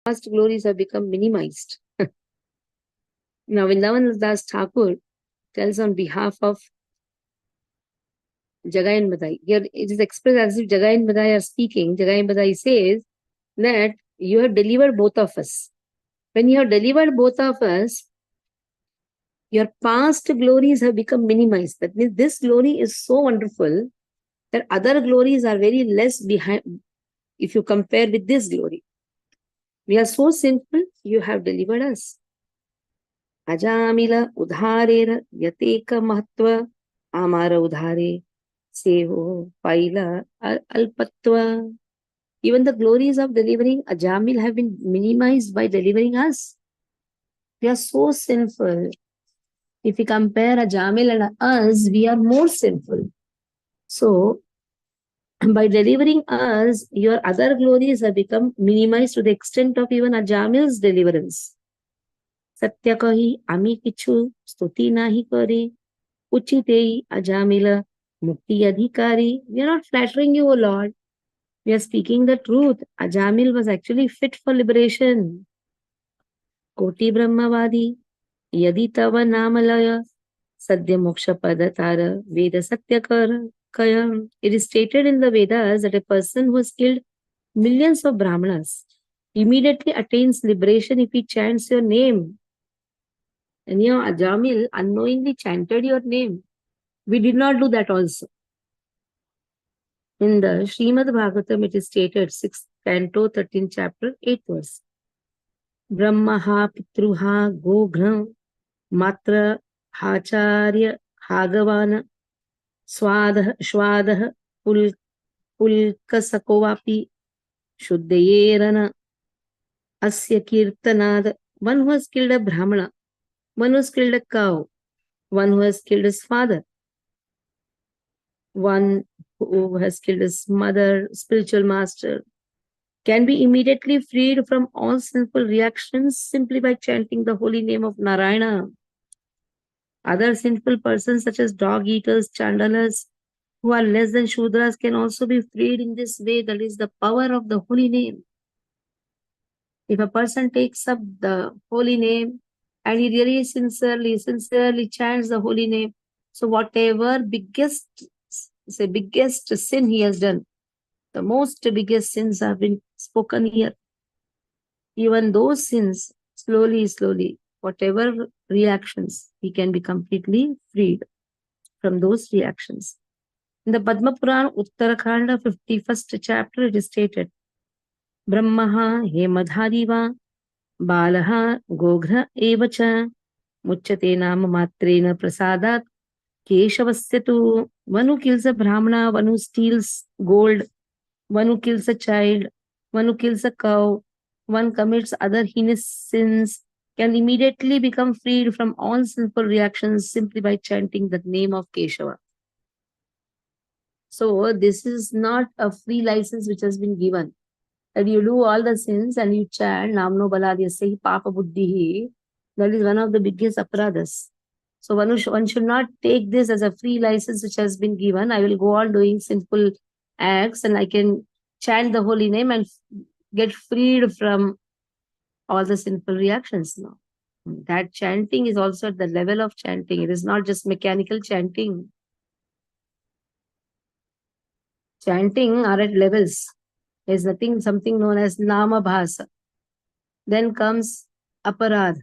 past glories have become minimized. Now, Vrindavan Das Thakur tells on behalf of Jagai and Madai. Here it is expressed as if Jagai and Madai are speaking. Jagai and Madai says that you have delivered both of us. When you have delivered both of us, your past glories have become minimized. That means this glory is so wonderful that other glories are very less behind if you compare with this glory. We are so sinful, you have delivered us. Ajamila udharera yateka mahatva amara udhare seho paila alpatva. Even the glories of delivering Ajamil have been minimized by delivering us. We are so sinful. If we compare Ajamil and us, we are more sinful. So, by delivering us, your other glories have become minimized to the extent of even Ajamil's deliverance. Satya kahi ami kichu stuti nahi kare uchitei Ajamila mukti adhikari. We are not flattering you, O Lord. We are speaking the truth. Ajamil was actually fit for liberation. Koti Brahmavadi yadi tava namalaya sadhya moksha padatara veda satyakara kayam. It is stated in the Vedas that a person who has killed millions of Brahmanas immediately attains liberation if he chants your name. And you know, Ajamil unknowingly chanted your name. We did not do that also. In the Srimad Bhagavatam, it is stated, 6th canto, 13th chapter, 8th verse. Brahmaha pitruha goghram matra hacharya hagavana swadah shwadah pulkasakovapi shuddhayerana asya kirtanad. One who has killed a Brahmana, one who has killed a cow, one who has killed his father, one who has killed his mother, spiritual master, can be immediately freed from all sinful reactions simply by chanting the holy name of Narayana. Other sinful persons such as dog eaters, chandalas, who are less than Shudras can also be freed in this way. That is the power of the holy name. If a person takes up the holy name and he really sincerely chants the holy name, so whatever biggest sin he has done, the most biggest sins have been spoken here. Even those sins, slowly, whatever reactions, he can be completely freed from those reactions. In the Padma Purana, Uttarakhanda, 51st chapter, it is stated, Brahmaha hemadhariva balaha goghra evacha muchyate nama matrena prasadat keshavasya. One who kills a Brahmana, one who steals gold, one who kills a child, one who kills a cow, one commits other heinous sins, can immediately become freed from all sinful reactions simply by chanting the name of Keshava. So this is not a free license which has been given. That you do all the sins and you chant Namno Baladyasehi Papa Buddhihi, that is one of the biggest aparadas. So one should not take this as a free license which has been given. I will go on doing sinful acts and I can chant the holy name and get freed from all the sinful reactions. No. That chanting is also at the level of chanting. It is not just mechanical chanting. Chanting are at levels. There is something known as Nama Bhasa. Then comes Aparad.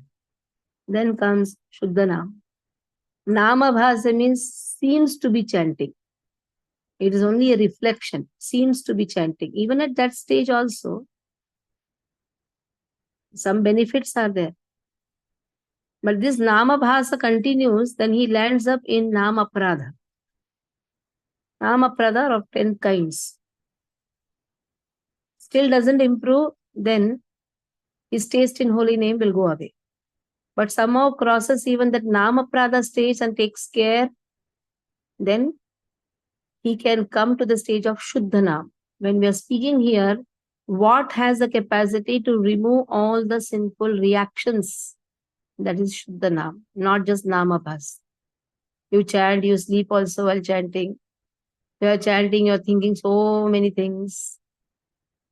Then comes Shuddhanam. Nama Bhasa means seems to be chanting. It is only a reflection, seems to be chanting. Even at that stage also, some benefits are there. But this Nama Bhasa continues, then he lands up in Nama Pradha. Nama Pradha of 10 kinds. Still doesn't improve, then his taste in holy name will go away. But somehow crosses even that Nama Pradha stage and takes care, then he can come to the stage of Shuddhanam. When we are speaking here, what has the capacity to remove all the sinful reactions? That is Shuddhanam, not just Namabhas. You chant, you sleep also while chanting. You are chanting, you are thinking so many things.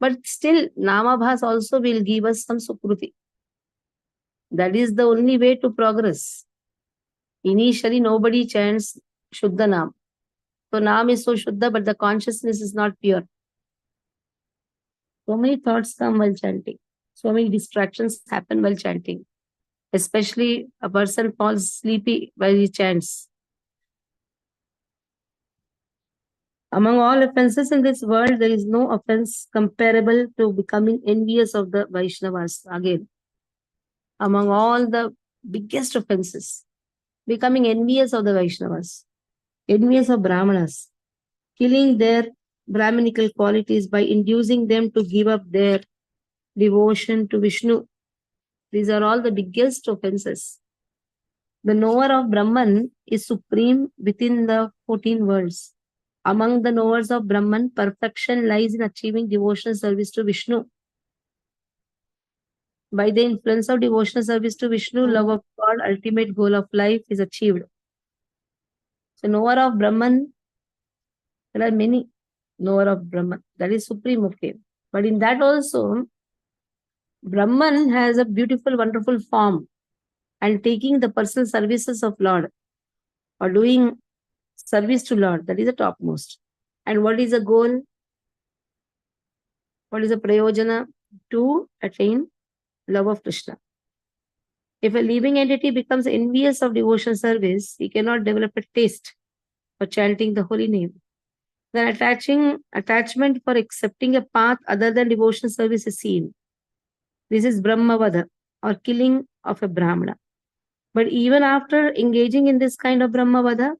But still, Namabhas also will give us some Sukruti. That is the only way to progress. Initially, nobody chants Shuddha Nam. So Nam is so Shuddha, but the consciousness is not pure. So many thoughts come while chanting. So many distractions happen while chanting. Especially a person falls sleepy while he chants. Among all offenses in this world, there is no offense comparable to becoming envious of the Vaishnavas. Again, among all the biggest offenses, becoming envious of the Vaishnavas, envious of Brahmanas, killing their Brahminical qualities by inducing them to give up their devotion to Vishnu. These are all the biggest offenses. The knower of Brahman is supreme within the 14 worlds. Among the knowers of Brahman, perfection lies in achieving devotional service to Vishnu. By the influence of devotional service to Vishnu, love of God, ultimate goal of life is achieved. So, knower of Brahman, there are many knower of Brahman. That is supreme, okay. But in that also, Brahman has a beautiful, wonderful form, and taking the personal services of Lord or doing service to Lord, that is the topmost. And what is the goal? What is the prayojana? To attain love of Krishna. If a living entity becomes envious of devotional service, he cannot develop a taste for chanting the holy name. Then attachment for accepting a path other than devotional service is seen. This is Brahmavada, or killing of a Brahmana. But even after engaging in this kind of Brahmavada,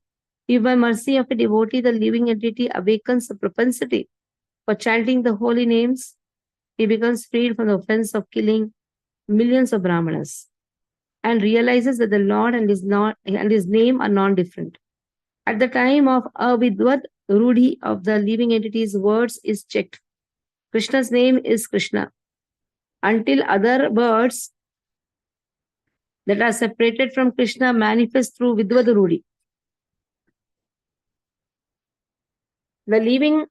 if by mercy of a devotee the living entity awakens a propensity for chanting the holy names, he becomes freed from the offense of killing millions of Brahmanas and realizes that the Lord and his name are non-different. At the time of avidvad rudhi of the living entity's words is checked. Krishna's name is Krishna. Until other words that are separated from Krishna manifest through vidvad rudhi. The living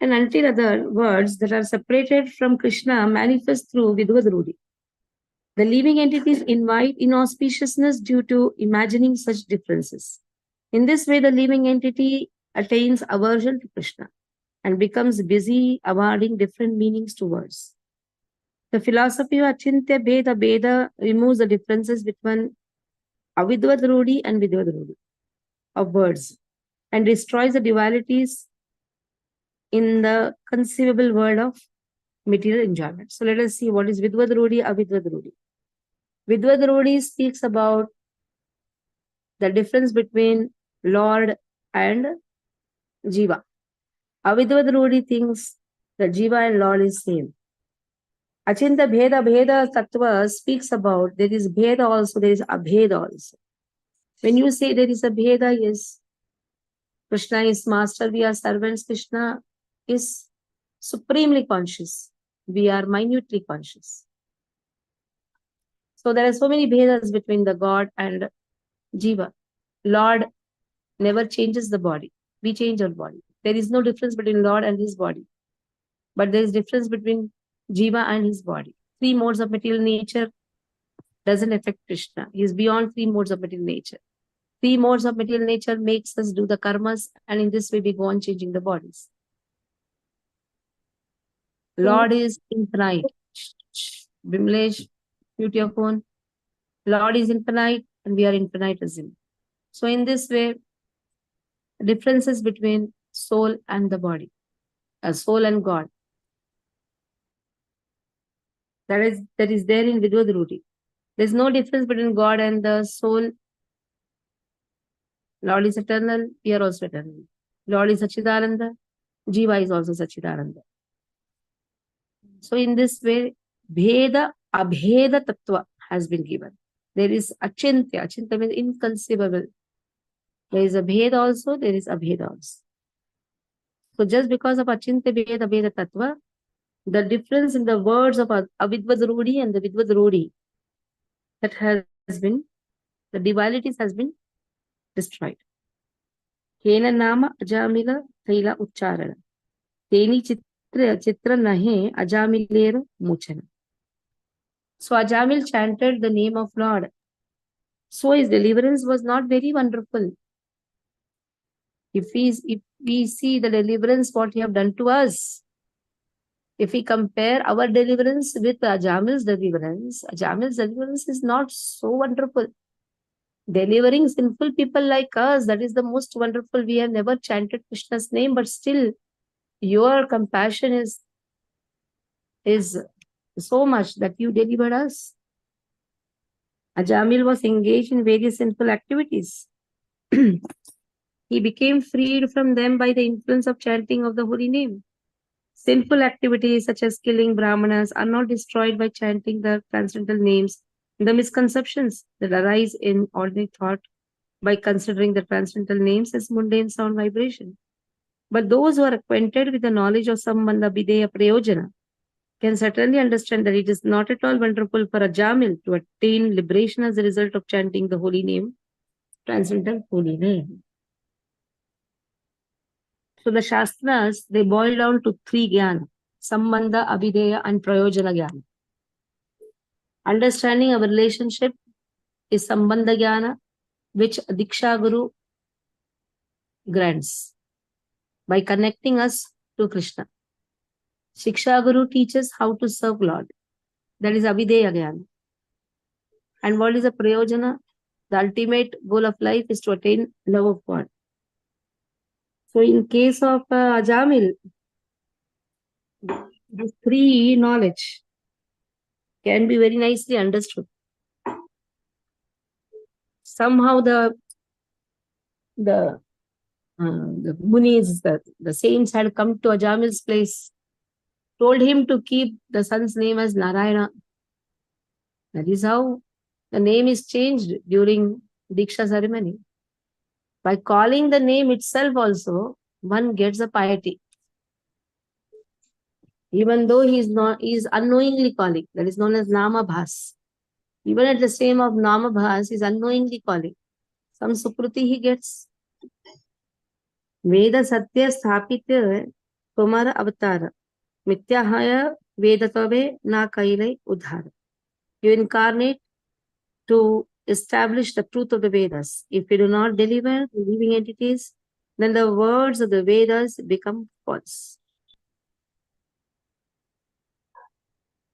and until other words that are separated from Krishna manifest through vidvad rudhi. The living entities invite inauspiciousness due to imagining such differences. In this way, the living entity attains aversion to Krishna and becomes busy awarding different meanings to words. The philosophy of Achintya Bheda removes the differences between Avidvad Rudi and Vidvad Rudi of words and destroys the dualities in the conceivable world of material enjoyment. So let us see what is Vidvad Rudi, Avidvad Rudi. Vidvad Rudi speaks about the difference between Lord and Jiva. Avidvad Rudi thinks that Jiva and Lord is same. Achinta Bheda Tattva speaks about there is Bheda also, there is Abheda also. When you say there is a Bheda, yes, Krishna is master, we are servants, Krishna is supremely conscious. We are minutely conscious. So there are so many Bhedas between the God and Jiva. Lord never changes the body. We change our body. There is no difference between Lord and his body. But there is difference between Jiva and his body. 3 modes of material nature doesn't affect Krishna. He is beyond 3 modes of material nature. 3 modes of material nature makes us do the karmas, and in this way we go on changing the bodies. Lord is infinite. Bimlesh, mute your phone. Lord is infinite and we are infinitesimal. So in this way, differences between soul and the body, soul and God. That is there in Vidvad Rudi. There's no difference between God and the soul. Lord is eternal, we are also eternal. Lord is Sachidananda, Jiva is also Sachidananda. So in this way, Bheda, Abheda Tattva has been given. There is Achintya. Achintya means inconceivable. There is a Bheda also, there is Abheda also. So just because of Achintya Veda Veda Tattva, the difference in the words of Avidvad Rudi and the Vidvad Rudi, that has been, the dualities has been destroyed. Kena nama ajamila taila ucharana. Teni chitra nahe ajamilera muchana. So Ajamil chanted the name of Lord. So his deliverance was not very wonderful. If we see the deliverance, what he have done to us, if we compare our deliverance with Ajamil's deliverance is not so wonderful. Delivering sinful people like us, that is the most wonderful. We have never chanted Krishna's name, but still your compassion is so much that you delivered us. Ajamil was engaged in various sinful activities. He became freed from them by the influence of chanting of the holy name. Sinful activities such as killing Brahmanas are not destroyed by chanting the transcendental names. The misconceptions that arise in ordinary thought by considering the transcendental names as mundane sound vibration. But those who are acquainted with the knowledge of Sambandha Videya Prayojana can certainly understand that it is not at all wonderful for a Jamil to attain liberation as a result of chanting the holy name, transcendental holy name. So the Shastras, they boil down to three jnana: Sambandha, Abhideya, and Prayojana jnana. Understanding our relationship is Sambandha jnana, which Diksha Guru grants by connecting us to Krishna. Shiksha Guru teaches how to serve Lord. That is Abhideya jnana. And what is a Prayojana? The ultimate goal of life is to attain love of God. So in case of Ajamil, these three knowledge can be very nicely understood. Somehow the Munis, the saints had come to Ajamil's place, told him to keep the son's name as Narayana. That is how the name is changed during Diksha ceremony. By calling the name itself also, one gets a piety. Even though he is unknowingly calling, that is known as Namabhas. Even at the same of Namabhas, he is unknowingly calling. Some Sukruti he gets. Veda Satya Sthapitya Tomara Avatara. Mityahaya Vedatave Na Kailai Udhara. You incarnate to establish the truth of the Vedas. If you do not deliver the living entities, then the words of the Vedas become false.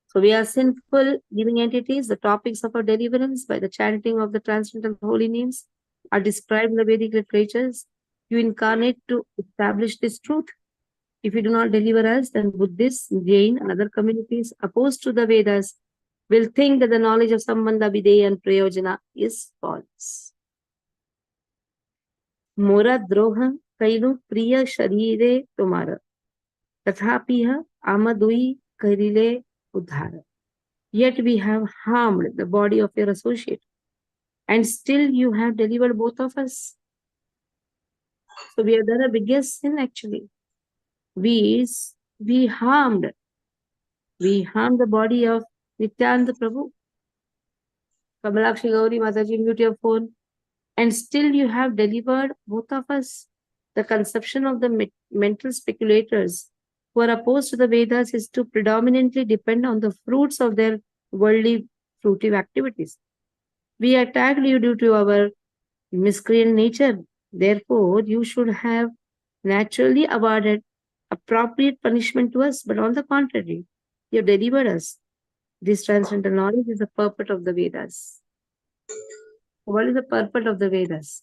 So we are sinful living entities. The topics of our deliverance by the chanting of the transcendental holy names are described in the Vedic literatures. You incarnate to establish this truth. If you do not deliver us, then Buddhists, Jain, and other communities opposed to the Vedas will think that the knowledge of Sambandha, Videya, and Prayojana is false. Mora droha kailu priya sharire tomara. Tathapiha amadui karile udhara. Yet we have harmed the body of your associate, and still you have delivered both of us. So we have done a biggest sin actually. We harmed the body of Nityananda Prabhu. Kamalakshi Gauri Mataji, mute your phone. And still you have delivered both of us. The conception of the mental speculators who are opposed to the Vedas is to predominantly depend on the fruits of their worldly fruitive activities. We attacked you due to our miscreant nature. Therefore, you should have naturally awarded appropriate punishment to us, but on the contrary, you have delivered us. This transcendental knowledge is the purport of the Vedas. What is the purport of the Vedas?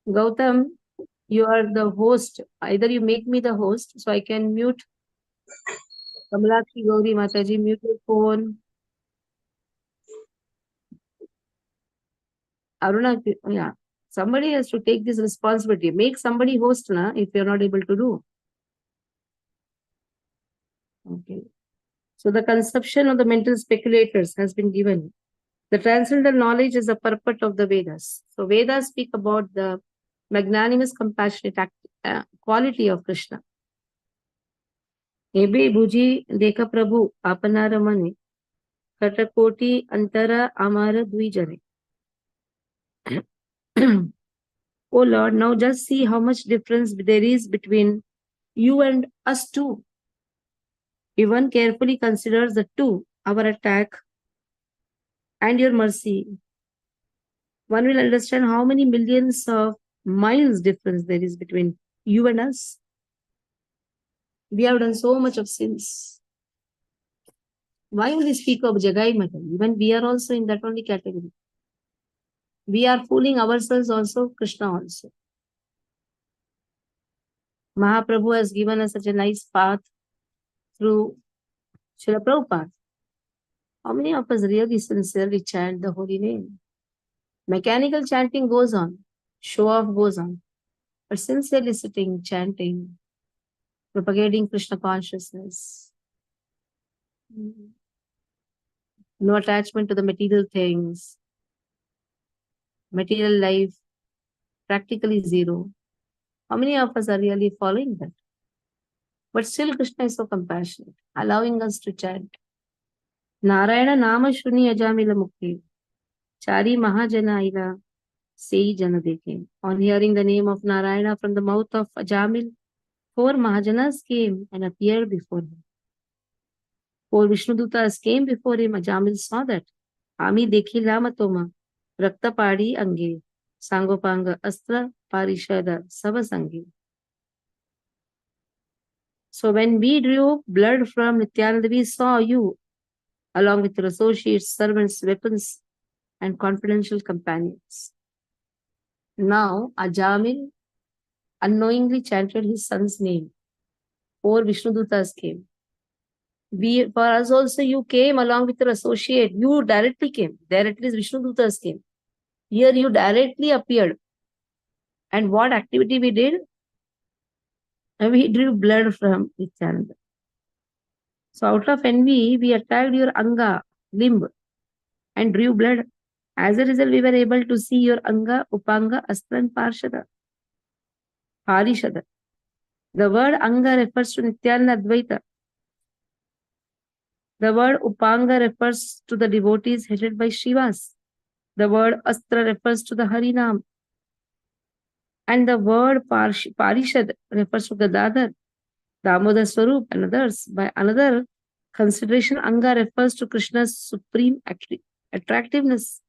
Gautam, you are the host. Either you make me the host so I can mute. Kamalakshi Gauri Mataji, mute your phone. Aruna, yeah. Somebody has to take this responsibility. Make somebody host if you're not able to do. Okay. So the conception of the mental speculators has been given. The transcendental knowledge is the purport of the Vedas. So Vedas speak about the magnanimous, compassionate quality of Krishna. Ebe buji deka Prabhu apanara mane katakoti antara amara dvijane. Oh Lord, now just see how much difference there is between you and us too. If one carefully considers the two, our attack and your mercy, one will understand how many millions of miles difference there is between you and us. We have done so much of sins. Why only speak of Jagai Mata? Even we are also in that only category. We are fooling ourselves also, Krishna also. Mahaprabhu has given us such a nice path through Srila Prabhupada. How many of us really sincerely chant the holy name? Mechanical chanting goes on, show off goes on, but sincerely sitting, chanting, propagating Krishna consciousness, no attachment to the material things, material life, practically zero. How many of us are really following that? But still Krishna is so compassionate, allowing us to chant. Narayana Nama Shuni Ajamila Mukhi, Chari Mahajana Ila Sei Jana Dekhe. On hearing the name of Narayana from the mouth of Ajamil, 4 Mahajanas came and appeared before him. 4 Vishnudutas came before him. Ajamil saw that. Ami dekhila matoma, rakta padi ange, sangopanga astra parishada savasangi. So when we drew blood from Nityananda, we saw you along with your associates, servants, weapons, and confidential companions. Now Ajamil unknowingly chanted his son's name. 4 Vishnudutas came. For us also, you came along with your associate. You directly came. Directly Vishnudutas came. Here you directly appeared. And what activity we did? We drew blood from Nityananda. So out of envy, we attacked your anga, limb, and drew blood. As a result, we were able to see your anga, upanga, astra, and parishada. The word anga refers to Nityananda Advaita. The word upanga refers to the devotees headed by Shivas. The word astra refers to the Harinam. And the word parishad refers to Gadadhar, Damodar Swarup, and others. By another consideration, anga refers to Krishna's supreme attractiveness.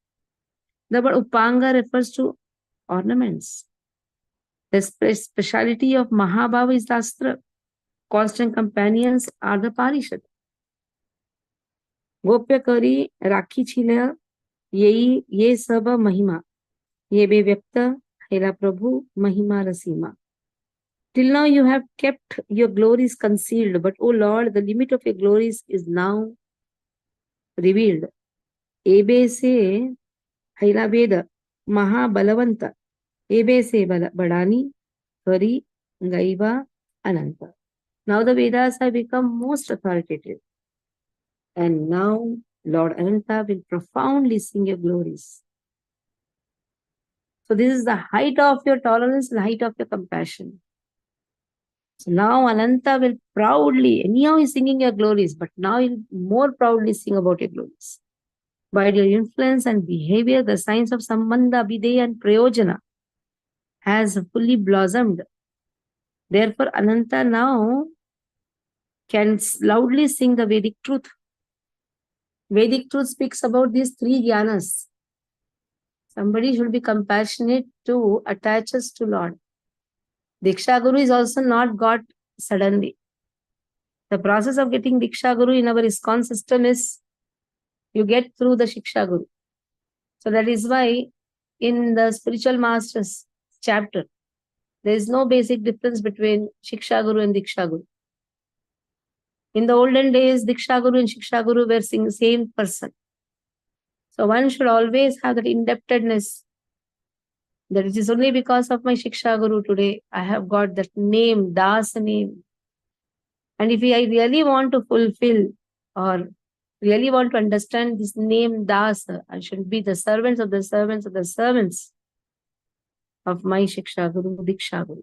The word upanga refers to ornaments. The speciality of Mahabhava is the astra. Constant companions are the parishad. गोप्य करी राखी छिल्या ये सब महिमा ये बे व्यक्त हेला प्रभु महिमा रसीमा. Till now you have kept your glories concealed, but O Lord, the limit of your glories is now revealed. Ebe se haila veda mahabalavanta ebe se badani kari gaiva ananta. Now the Vedas have become most authoritative. And now Lord Ananta will profoundly sing your glories. So this is the height of your tolerance, the height of your compassion. So now Ananta will proudly, anyhow he's singing your glories, but now he'll more proudly sing about your glories. By your influence and behavior, the science of Sambandha, Videya and Prayojana has fully blossomed. Therefore, Ananta now can loudly sing the Vedic truth. Vedic truth speaks about these 3 jnanas. Somebody should be compassionate to attach us to Lord. Diksha Guru is also not got suddenly. The process of getting Diksha Guru in our ISKCON system is you get through the Shiksha Guru. So that is why in the spiritual masters chapter, there is no basic difference between Shiksha Guru and Diksha Guru. In the olden days, Diksha Guru and Shiksha Guru were the same person. So one should always have that indebtedness, that it is only because of my Shiksha Guru today I have got that name, Das name. And if I really want to fulfill or really want to understand this name Das, I should be the servants of the servants of the servants. of my Shiksha Guru, Diksha Guru.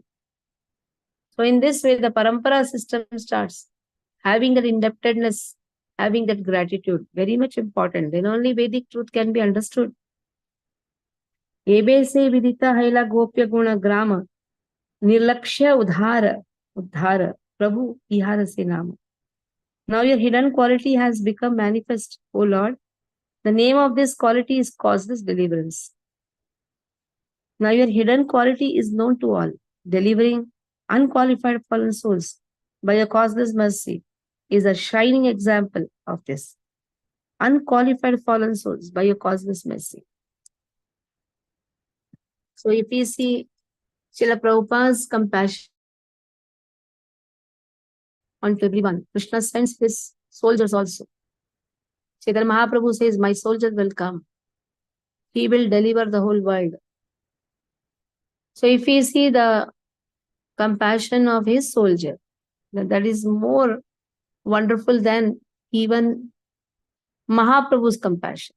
So in this way, the parampara system starts. Having that indebtedness, having that gratitude, very much important. Then only Vedic truth can be understood. Ebe se vidita haila gopya guna grama, nirlakshya udhara, Prabhu ihara se nama. Now your hidden quality has become manifest, O Lord. The name of this quality is causeless deliverance. Now your hidden quality is known to all. Delivering unqualified fallen souls by your causeless mercy is a shining example of this. Unqualified fallen souls by your causeless mercy. So if we see Srila Prabhupada's compassion on everyone, Krishna sends his soldiers also. Chaitanya Mahaprabhu says, my soldiers will come. He will deliver the whole world. So if we see the compassion of his soldier, that is more wonderful than even Mahaprabhu's compassion.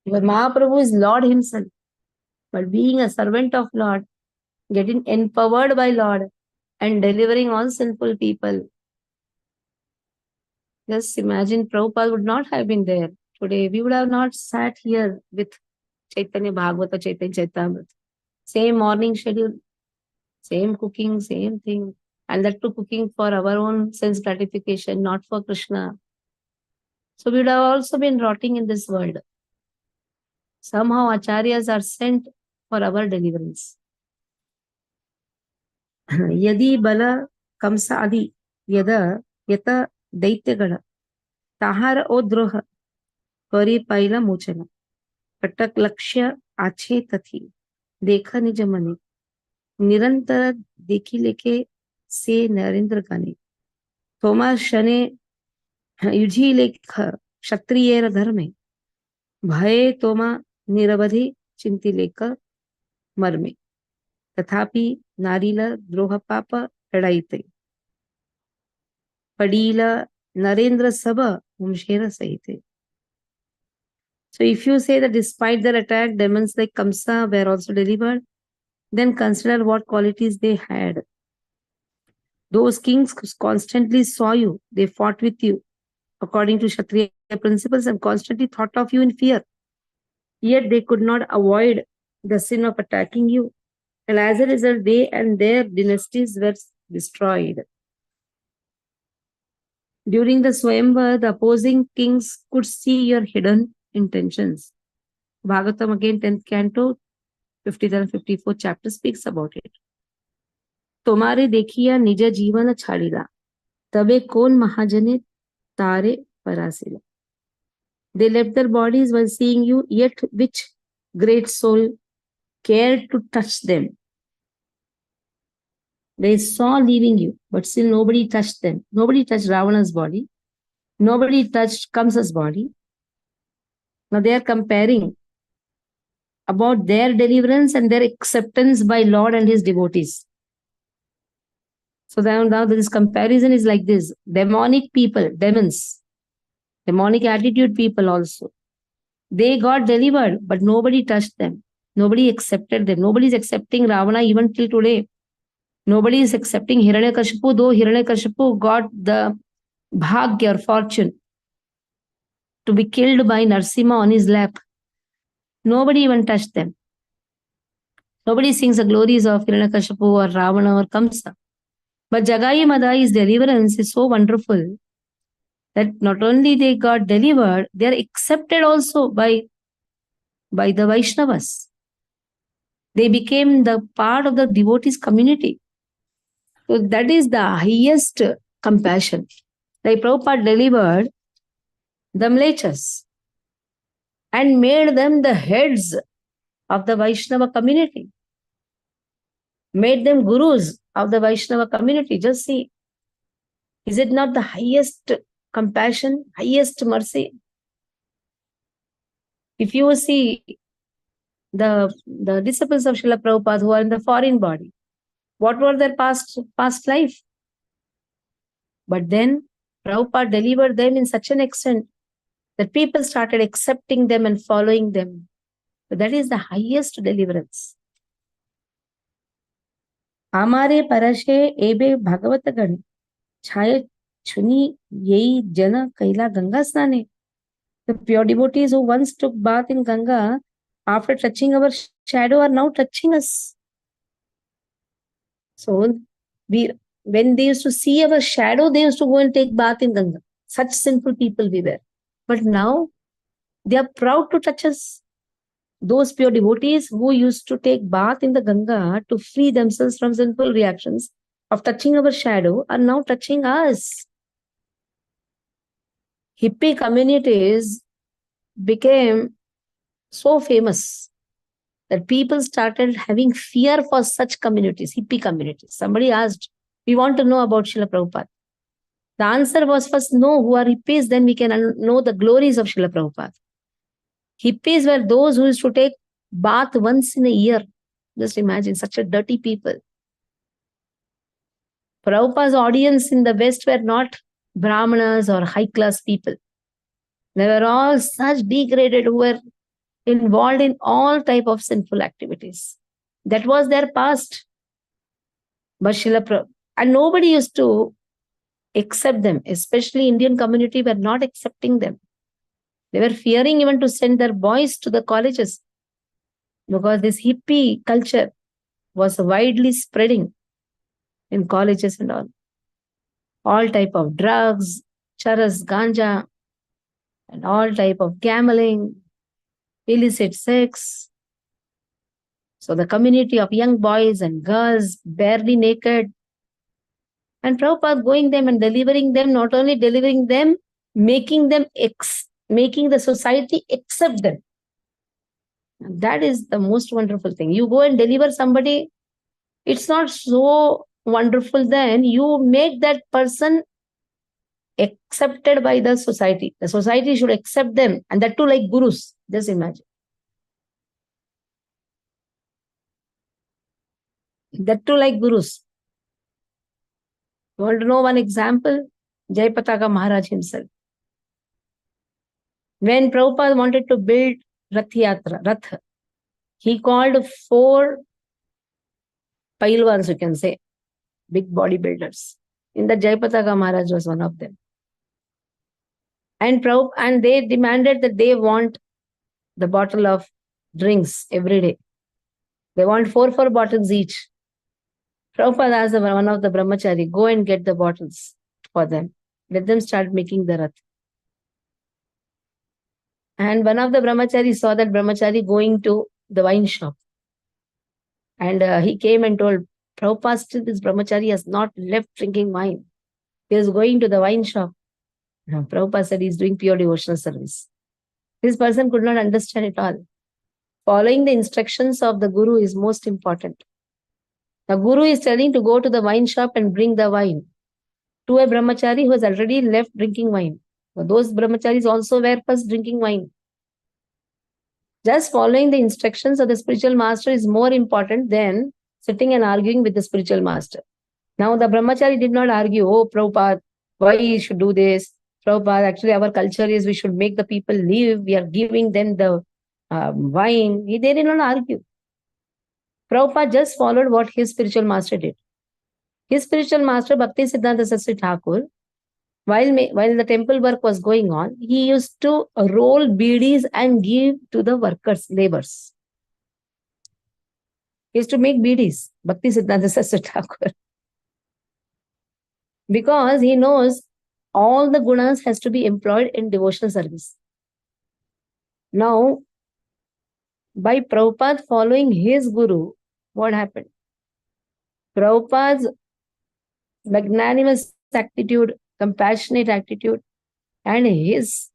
Because Mahaprabhu is Lord himself. But being a servant of Lord, getting empowered by Lord and delivering all sinful people. Just imagine Prabhupada would not have been there today. We would have not sat here with Chaitanya Bhagavat or Chaitanya Chaitamrita. Same morning schedule, same cooking, same thing. And that too cooking for our own sense gratification, not for Krishna. So we would have also been rotting in this world. Somehow acharyas are sent for our deliverance. Yadi bala kamsa adi yada yata daityagala tahara o droha kari paila mochana patak lakshya ache tathi dekha nij mane निरंतर देखी लेके से नरेंद्र गाने थोमा शने युझी लेख क्षत्रियर धर्मे भय तोमा निरवधि चिंती लेख मर्मे तथापि नारीला द्रोह पाप लड़ाईते पडीला नरेंद्र सब वंशेर सहिते. So if you say that despite their attack, demons like Kamsa were also delivered, then consider what qualities they had. Those kings constantly saw you, they fought with you according to Kshatriya principles and constantly thought of you in fear. Yet they could not avoid the sin of attacking you. And as a result, they and their dynasties were destroyed. During the Swayamvar, the opposing kings could see your hidden intentions. Bhagavatam again, 10th canto, 53 and 54 chapter speaks about it. तुम्हारे देखिया निज जीवन छाड़िला तबे कौन महाजने तारे परासिला. They left their bodies while seeing you, yet which great soul cared to touch them? They saw leaving you, but still nobody touched them. Nobody touched Ravana's body. Nobody touched Kamsa's body. Now they are comparing about their deliverance and their acceptance by Lord and his devotees. So now this comparison is like this. Demonic people, demons, demonic attitude people also. They got delivered, but nobody touched them. Nobody accepted them. Nobody is accepting Ravana even till today. Nobody is accepting Hiranyakashipu, though Hiranyakashipu got the bhagya or fortune to be killed by Narsimha on his lap. Nobody even touched them. Nobody sings the glories of Hiranyakashipu or Ravana or Kamsa. But Jagai Madai's deliverance is so wonderful that not only they got delivered, they are accepted also by the Vaishnavas. They became the part of the devotees community. So that is the highest compassion. Like Prabhupada delivered the Mlechas and made them the heads of the Vaishnava community. Made them gurus of the Vaishnava community. Just see. Is it not the highest compassion, highest mercy? If you see the disciples of Srila Prabhupada who are in the foreign body, what were their past life? But then Prabhupada delivered them in such an extent that people started accepting them and following them. But that is the highest deliverance. Amare parashe ebe bhagavatagan chaya chuni yei jana kaila Ganga snane. The pure devotees who once took bath in Ganga, after touching our shadow, are now touching us. So when they used to see our shadow, they used to go and take bath in Ganga. Such simple people we were. But now they are proud to touch us. Those pure devotees who used to take bath in the Ganga to free themselves from sinful reactions of touching our shadow are now touching us. Hippie communities became so famous that people started having fear for such communities, hippie communities. Somebody asked, we want to know about Srila Prabhupada. The answer was first, no, who are hippies, then we can know the glories of Srila Prabhupada. Hippies were those who used to take bath once in a year. Just imagine, such a dirty people. Prabhupada's audience in the West were not Brahmanas or high-class people. They were all such degraded who were involved in all type of sinful activities. That was their past. But Srila Prabhupada, and nobody used to accept them, especially Indian community were not accepting them. They were fearing even to send their boys to the colleges because this hippie culture was widely spreading in colleges and all. All type of drugs, charas, ganja, and all type of gambling, illicit sex. So the community of young boys and girls, barely naked, and Prabhupada going them and delivering them, not only delivering them, making the society accept them. And that is the most wonderful thing. You go and deliver somebody, it's not so wonderful then. You make that person accepted by the society. The society should accept them, and that too like gurus. Just imagine. That too like gurus. You want to know one example? Jayapataka Maharaj himself. When Prabhupada wanted to build Rath, he called 4 pailwans, you can say, big bodybuilders. In the Jayapataka Maharaj was one of them. And they demanded that they want the bottle of drinks every day. They want 4 bottles each. Prabhupada asked one of the brahmachari, go and get the bottles for them. Let them start making the rath. And one of the brahmachari saw that brahmachari going to the wine shop. And he came and told, Prabhupada, still this brahmachari has not left drinking wine. He is going to the wine shop. Now, Prabhupada said he is doing pure devotional service. This person could not understand it all. Following the instructions of the Guru is most important. The Guru is telling to go to the wine shop and bring the wine to a brahmachari who has already left drinking wine. So those brahmacharis also were first drinking wine. Just following the instructions of the spiritual master is more important than sitting and arguing with the spiritual master. Now the brahmachari did not argue, oh Prabhupada, why you should do this? Prabhupada, actually our culture is we should make the people live. We are giving them the wine. They did not argue. Prabhupada just followed what his spiritual master did. His spiritual master, Bhakti Siddhanta Saraswati Thakur, while the temple work was going on, he used to roll beedis and give to the workers, laborers. He used to make beedis, Bhakti Siddhanta Saraswati Thakur. Because he knows all the gunas has to be employed in devotional service. Now, by Prabhupada following his guru, what happened? Prabhupada's magnanimous attitude, compassionate attitude, and his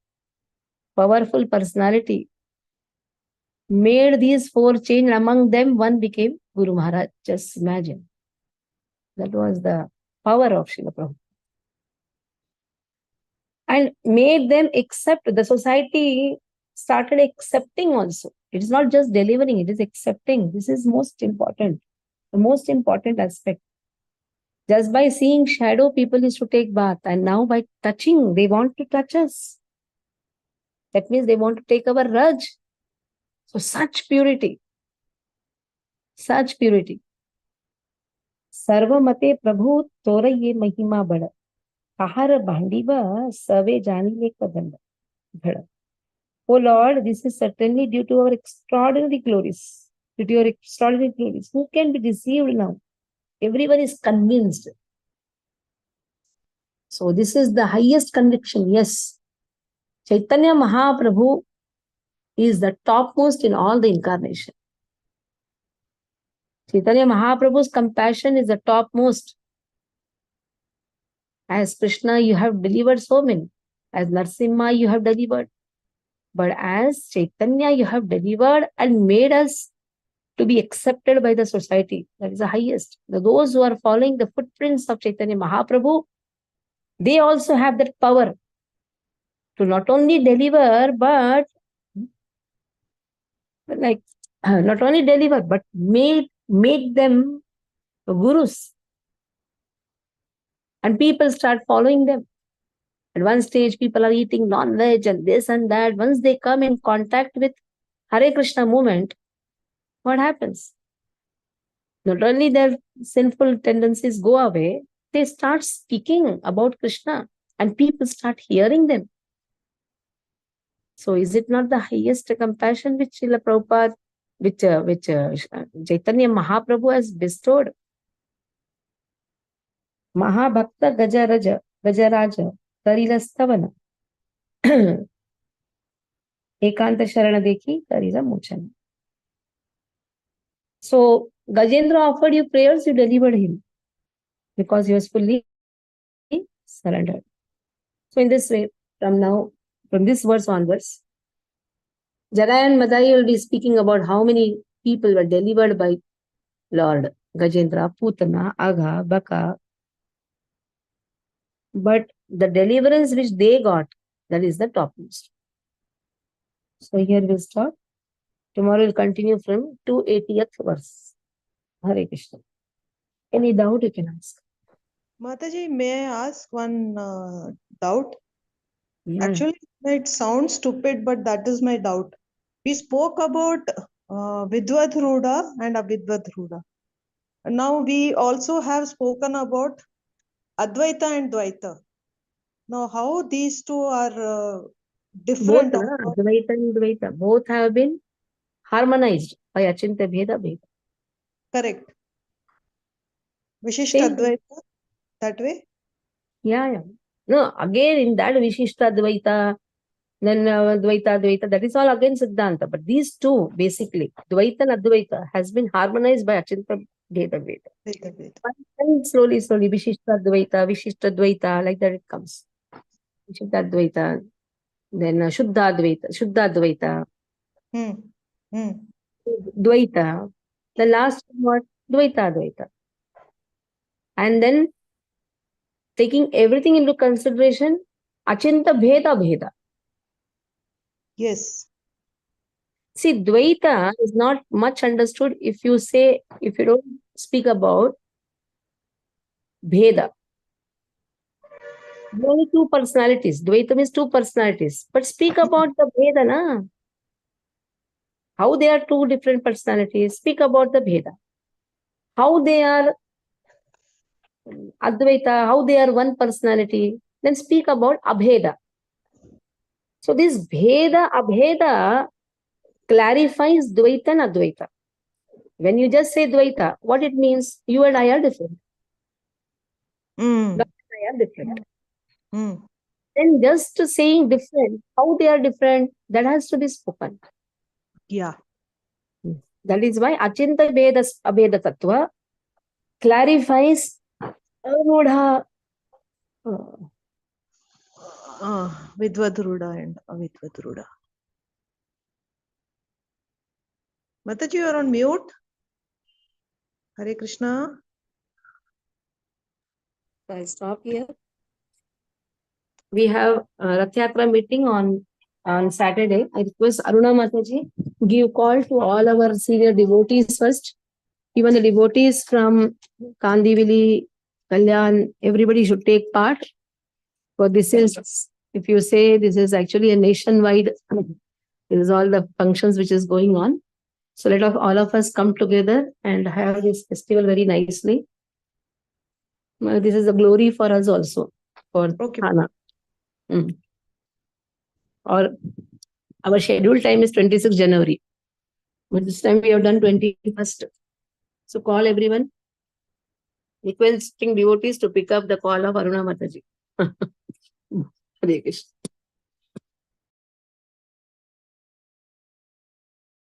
powerful personality made these 4 change. Among them, one became Guru Maharaj. Just imagine. That was the power of Srila Prabhupada. And made them accept. The society started accepting also. It is not just delivering, it is accepting. This is most important. The most important aspect. Just by seeing shadow, people used to take bath. And now by touching, they want to touch us. That means they want to take our Raj. So such purity. Such purity. Sarvamate Prabhu Toraye Mahima Bada. Kahara Bhandiva Save Janile Kadanda. Oh Lord, this is certainly due to our extraordinary glories. Due to your extraordinary glories. Who can be deceived now? Everyone is convinced. So this is the highest conviction. Yes. Chaitanya Mahaprabhu is the topmost in all the incarnation. Chaitanya Mahaprabhu's compassion is the topmost. As Krishna, you have delivered so many. As Narsimha, you have delivered. But as Chaitanya, you have delivered and made us to be accepted by the society. That is the highest. Those who are following the footprints of Chaitanya Mahaprabhu, they also have that power to not only deliver, but like not only deliver, but make them gurus. And people start following them. At one stage, people are eating non-veg and this and that. Once they come in contact with Hare Krishna movement, what happens? Not only their sinful tendencies go away, they start speaking about Krishna and people start hearing them. So is it not the highest compassion which Srila Prabhupada, which Chaitanya Mahaprabhu has bestowed? Mahabhakta Gajaraja Tarilastavana Ekanta Sharana Dekhi Tarila Mochana. So Gajendra offered you prayers, you delivered him because he was fully surrendered. So in this way, from this verse onwards, Jagai and Madhya will be speaking about how many people were delivered by Lord Gajendra, Putana, Agha, Baka. But the deliverance which they got, that is the topmost. So here we'll stop. Tomorrow we'll continue from 280th verse. Hare Krishna. Any doubt you can ask. Mataji, may I ask one doubt? Yeah. Actually, it sounds stupid, but that is my doubt. We spoke about Vidvat Ruda and Avidvat Ruda. Now we also have spoken about Advaita and Dvaita. Now, how these two are different? Both, Advaita and Dvaita, both have been harmonized by Achinta Bheda Bheda. Correct. Vishishta Advaita, that way? Yeah. No, again in that Vishishta Advaita, then Dvaita, that is all again Siddhanta. But these two, basically, Dvaita and Advaita has been harmonized by Achinta Bheda Bheda. And slowly, Vishishta Dvaita, like that it comes. Vishishta Dvaita, then Shuddha Dvaita. Dvaita. The last one, Dvaita. And then taking everything into consideration, Achinta Bheda. Yes. See, Dvaita is not much understood if you don't speak about Bheda. There are only two personalities. Dvaita means two personalities. But speak about the Bheda, na? How they are two different personalities. Speak about the Bheda. How they are Advaita, how they are one personality. Then speak about Abheda. So this Bheda, Abheda clarifies Dvaita and Advaita. When you just say Dvaita, what it means? You and I are different. Not I are different. Then just saying different, how they are different, that has to be spoken. Yeah. That is why Achinta Abheda Tattva clarifies Arudha. Vidvadruda and Avidvadruda. Mataji, you are on mute. Hare Krishna. I'll stop here. We have Rath Yatra meeting on Saturday. I request Aruna Mataji give call to all our senior devotees first. Even the devotees from Kandivali, Kalyan, everybody should take part. For this is if you say this is actually a nationwide, this is all the functions which is going on. So let all of us come together and have this festival very nicely. This is a glory for us also, for Okay. Hana. Or our scheduled time is 26th January. But this time we have done 21st. So call everyone, requesting devotees to pick up the call of Aruna Mataji. Hare Krishna.